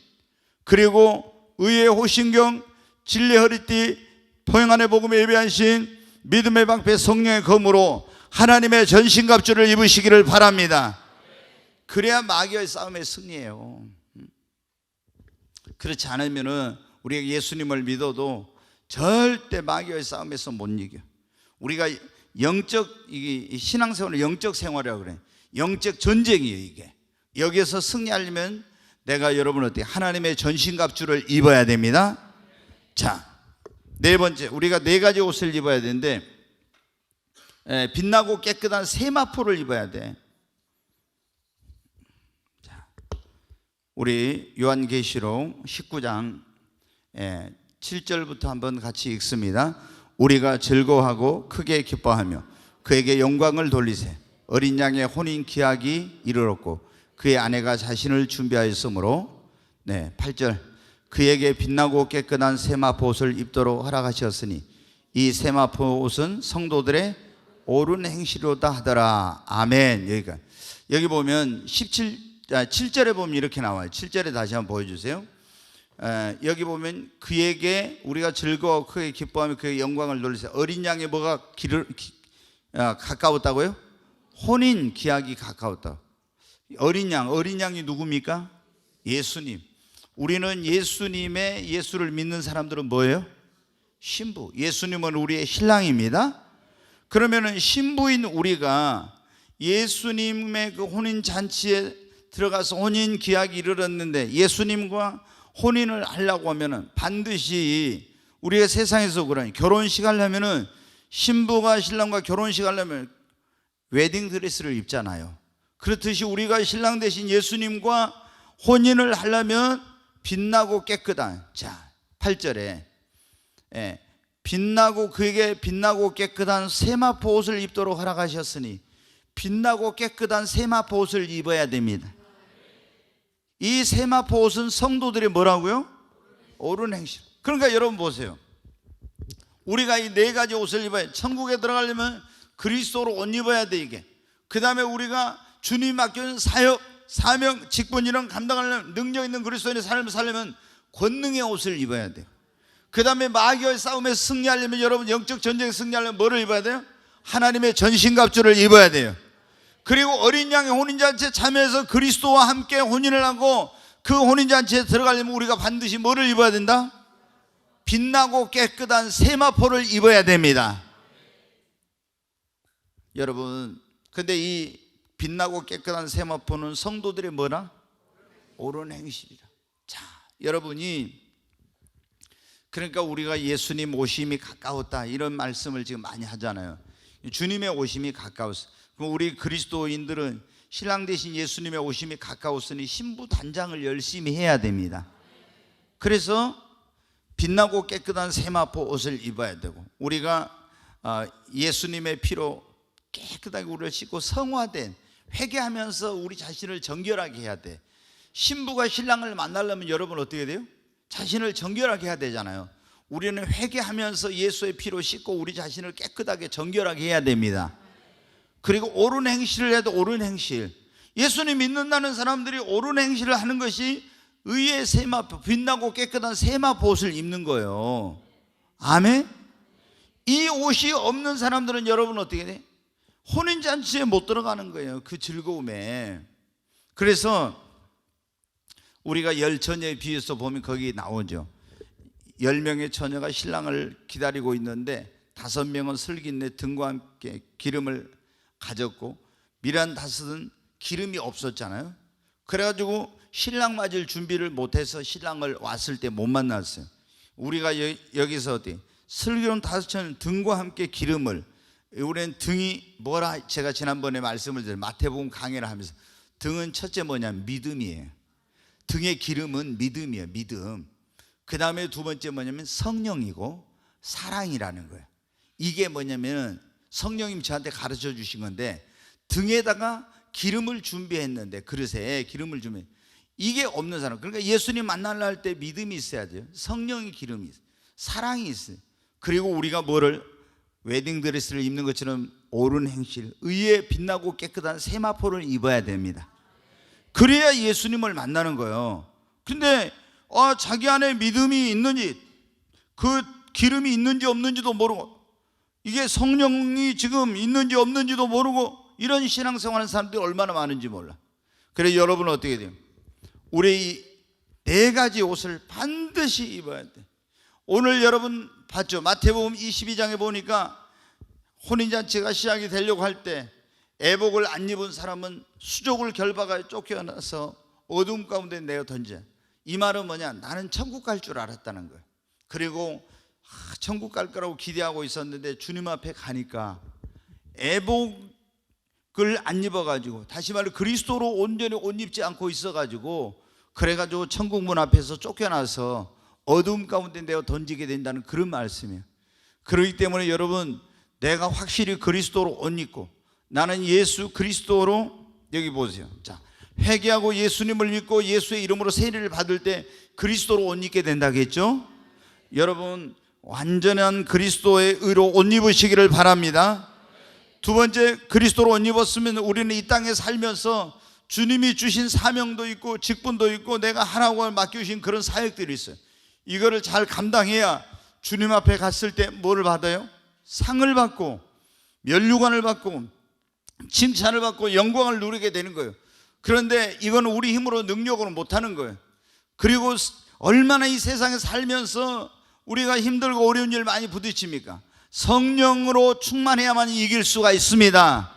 그리고 의의 호신경, 진리의 허리띠, 평안의 복음에 예비한 신, 믿음의 방패, 성령의 검으로 하나님의 전신갑주를 입으시기를 바랍니다. 그래야 마귀와의 싸움에 승리해요. 그렇지 않으면 우리가 예수님을 믿어도 절대 마귀와의 싸움에서 못 이겨. 우리가 영적, 신앙생활은 영적 생활이라고 그래요. 영적 전쟁이에요. 이게 여기에서 승리하려면 내가 여러분 어떻게 하나님의 전신갑주를 입어야 됩니다. 자, 네 번째, 우리가 네 가지 옷을 입어야 되는데, 빛나고 깨끗한 세마포를 입어야 돼. 자, 우리 요한계시록 19장 7절부터 한번 같이 읽습니다. 우리가 즐거워하고 크게 기뻐하며 그에게 영광을 돌리세. 어린 양의 혼인 기약이 이르렀고 그의 아내가 자신을 준비하였으므로, 8절, 그에게 빛나고 깨끗한 세마포 옷을 입도록 허락하셨으니 이 세마포 옷은 성도들의 옳은 행실로다 하더라. 아멘. 여기 보면 7절에 보면 이렇게 나와요. 7절에 다시 한번 보여주세요. 여기 보면 그에게 우리가 즐거워 크게 기뻐하며 그의 영광을 돌리세요. 어린 양의 뭐가 가까웠다고요? 혼인 기약이 가까웠다. 어린 양이 누굽니까? 예수님. 우리는 예수를 믿는 사람들은 뭐예요? 신부. 예수님은 우리의 신랑입니다. 그러면은 신부인 우리가 예수님의 그 혼인 잔치에 들어가서 혼인 기약이 이르렀는데, 예수님과 혼인을 하려고 하면은 반드시 우리가 세상에서 그러니 결혼식 하려면은 신부가 신랑과 결혼식 하려면 웨딩 드레스를 입잖아요. 그렇듯이 우리가 신랑 대신 예수님과 혼인을 하려면 빛나고 깨끗한, 자, 8절에 그에게 빛나고 깨끗한 세마포 옷을 입도록 허락하셨으니, 빛나고 깨끗한 세마포 옷을 입어야 됩니다. 이 세마포 옷은 성도들이 뭐라고요? 옳은 행실. 그러니까 여러분 보세요. 우리가 이 네 가지 옷을 입어야, 천국에 들어가려면 그리스도로 옷 입어야 돼. 이게 그 다음에 우리가 주님 맡겨준 사역, 사명, 직분 이런 감당하려면, 능력 있는 그리스도인의 삶을 살려면 권능의 옷을 입어야 돼요. 그 다음에 마귀와의 싸움에서 승리하려면, 여러분 영적 전쟁에 승리하려면 뭐를 입어야 돼요? 하나님의 전신갑주를 입어야 돼요. 그리고 어린 양의 혼인잔치에 참여해서 그리스도와 함께 혼인을 하고 그 혼인잔치에 들어가려면 우리가 반드시 뭐를 입어야 된다? 빛나고 깨끗한 세마포를 입어야 됩니다. 여러분, 근데 이 빛나고 깨끗한 세마포는 성도들의 뭐라? 옳은 행실이라. 자, 여러분이, 그러니까 우리가 예수님 오심이 가까웠다 이런 말씀을 지금 많이 하잖아요. 주님의 오심이 가까웠어. 그럼 우리 그리스도인들은 신랑 대신 예수님의 오심이 가까웠으니 신부 단장을 열심히 해야 됩니다. 그래서 빛나고 깨끗한 세마포 옷을 입어야 되고, 우리가 예수님의 피로 깨끗하게 우리를 씻고 성화된, 회개하면서 우리 자신을 정결하게 해야 돼. 신부가 신랑을 만나려면 여러분 어떻게 돼요? 자신을 정결하게 해야 되잖아요. 우리는 회개하면서 예수의 피로 씻고 우리 자신을 깨끗하게 정결하게 해야 됩니다. 그리고 옳은 행실을 해도 옳은 행실, 예수님 믿는다는 사람들이 옳은 행실을 하는 것이 의의 세마포, 빛나고 깨끗한 세마포 옷을 입는 거예요. 아멘. 이 옷이 없는 사람들은 여러분 어떻게 돼? 혼인잔치에 못 들어가는 거예요. 그 즐거움에. 그래서 우리가 열 처녀의 비유에서 보면 거기 나오죠. 10명의 처녀가 신랑을 기다리고 있는데 5명은 슬기네 등과 함께 기름을 가졌고, 미란 5은 기름이 없었잖아요. 그래가지고 신랑 맞을 준비를 못해서 신랑을 왔을 때 못 만났어요. 우리가 여기서 어디 슬기로운 다섯처럼 등과 함께 기름을, 우리는 등이 뭐라 제가 지난번에 말씀을 드린 마태복음 강해를 하면서 등은 첫째 뭐냐면 믿음이에요. 등의 기름은 믿음이에요. 믿음. 그 다음에 두 번째 뭐냐면 성령이고 사랑이라는 거예요. 이게 뭐냐면 성령님 저한테 가르쳐 주신 건데, 등에다가 기름을 준비했는데, 그릇에 기름을 주면 이게 없는 사람, 그러니까 예수님 만나려 할 때 믿음이 있어야 돼요. 성령의 기름이 있어요. 사랑이 있어요. 그리고 우리가 뭐를 웨딩드레스를 입는 것처럼 옳은 행실, 의에 빛나고 깨끗한 세마포를 입어야 됩니다. 그래야 예수님을 만나는 거예요. 근데 자기 안에 믿음이 있는지, 그 기름이 있는지 없는지도 모르고, 이게 성령이 지금 있는지 없는지도 모르고 이런 신앙생활하는 사람들이 얼마나 많은지 몰라. 그래서 여러분은 어떻게 돼요? 우리 이 네 가지 옷을 반드시 입어야 돼. 오늘 여러분 봤죠? 마태복음 22장에 보니까 혼인잔치가 시작이 되려고 할 때 애복을 안 입은 사람은 수족을 결박하여 쫓겨나서 어둠 가운데 내어 던져. 이 말은 뭐냐? 나는 천국 갈 줄 알았다는 거예요. 그리고 천국 갈 거라고 기대하고 있었는데 주님 앞에 가니까 애복을 안 입어가지고, 다시 말해 그리스도로 온전히 옷 입지 않고 있어가지고, 그래가지고 천국 문 앞에서 쫓겨나서 어둠 가운데 내어 던지게 된다는 그런 말씀이에요. 그렇기 때문에 여러분, 내가 확실히 그리스도로 옷 입고, 나는 예수 그리스도로, 여기 보세요. 자, 회개하고 예수님을 믿고 예수의 이름으로 세례를 받을 때 그리스도로 옷 입게 된다겠죠? 여러분, 완전한 그리스도의 의로 옷 입으시기를 바랍니다. 두 번째, 그리스도로 옷 입었으면 우리는 이 땅에 살면서 주님이 주신 사명도 있고 직분도 있고 내가 하나님을 맡겨주신 그런 사역들이 있어요. 이거를 잘 감당해야 주님 앞에 갔을 때 뭐를 받아요? 상을 받고 면류관을 받고 칭찬을 받고 영광을 누리게 되는 거예요. 그런데 이건 우리 힘으로 능력으로 못하는 거예요. 그리고 얼마나 이 세상에 살면서 우리가 힘들고 어려운 일 많이 부딪힙니까? 성령으로 충만해야만 이길 수가 있습니다.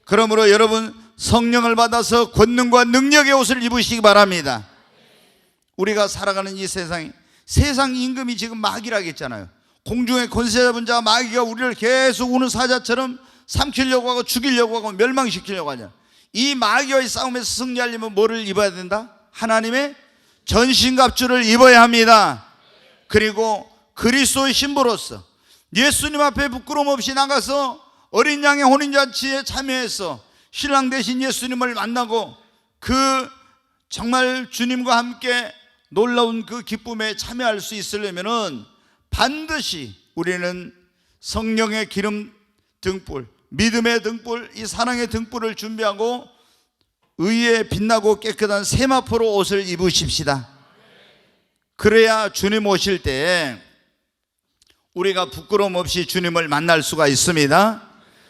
그러므로 여러분, 성령을 받아서 권능과 능력의 옷을 입으시기 바랍니다. 우리가 살아가는 이 세상이, 세상 임금이 지금 마귀라고 했잖아요. 공중의 권세 잡은 자 마귀가 우리를 계속 우는 사자처럼 삼키려고 하고 죽이려고 하고 멸망시키려고 하냐. 이 마귀와의 싸움에서 승리하려면 뭐를 입어야 된다? 하나님의 전신갑주를 입어야 합니다. 그리고 그리스도의 신부로서 예수님 앞에 부끄러움 없이 나가서 어린 양의 혼인잔치에 참여해서 신랑 되신 예수님을 만나고 그 정말 주님과 함께 놀라운 그 기쁨에 참여할 수 있으려면은 반드시 우리는 성령의 기름 등불, 믿음의 등불, 이 사랑의 등불을 준비하고 의에 빛나고 깨끗한 세마포로 옷을 입으십시다. 그래야 주님 오실 때 우리가 부끄러움 없이 주님을 만날 수가 있습니다.